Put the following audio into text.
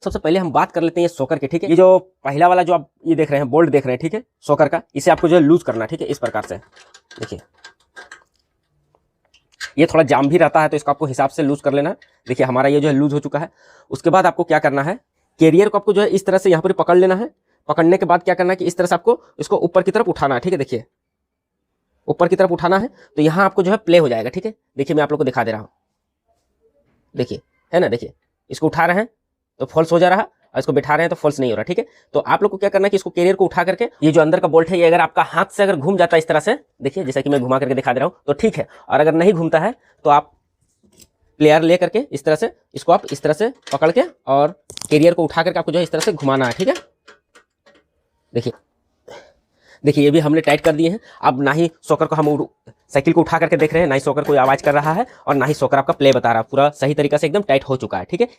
सबसे पहले हम बात कर लेते हैं सोकर की, ठीक है। ये जो पहला वाला जो आप ये देख रहे हैं, बोल्ट देख रहे हैं, ठीक है, सोकर का, इसे आपको जो है लूज करना है, ठीक है, इस प्रकार से। देखिए ये थोड़ा जाम भी रहता है तो इसको आपको हिसाब से लूज कर लेना है। देखिए हमारा ये जो है लूज हो चुका है। उसके बाद आपको क्या करना है, कैरियर को आपको जो है इस तरह से यहाँ पर पकड़ लेना है। पकड़ने के बाद क्या करना है कि इस तरह से आपको इसको ऊपर की तरफ उठाना है, ठीक है। देखिए ऊपर की तरफ उठाना है तो यहाँ आपको जो है प्ले हो जाएगा, ठीक है। देखिए मैं आप लोग को दिखा दे रहा हूँ, देखिए है ना। देखिए इसको उठा रहे हैं तो फॉल्स हो जा रहा है, और इसको बिठा रहे हैं तो फॉल्स नहीं हो रहा, ठीक है। तो आप लोग को क्या करना है कि इसको कैरियर को उठा करके, ये जो अंदर का बोल्ट है ये अगर आपका हाथ से अगर घूम जाता है इस तरह से, देखिए जैसा कि मैं घुमा करके दिखा दे रहा हूँ, तो ठीक है। और अगर नहीं घूमता है तो आप प्लेयर ले करके इस तरह से इसको आप इस तरह से पकड़ के और कैरियर को उठा करके आपको जो है इस तरह से घुमाना है, ठीक है। देखिए देखिए ये भी हमने टाइट कर दिए हैं। अब ना ही सोकर को हम साइकिल को उठा करके देख रहे हैं, ना ही सोकर कोई आवाज कर रहा है, और ना ही सोकर आपका प्ले बता रहा है। पूरा सही तरीका से एकदम टाइट हो चुका है, ठीक है।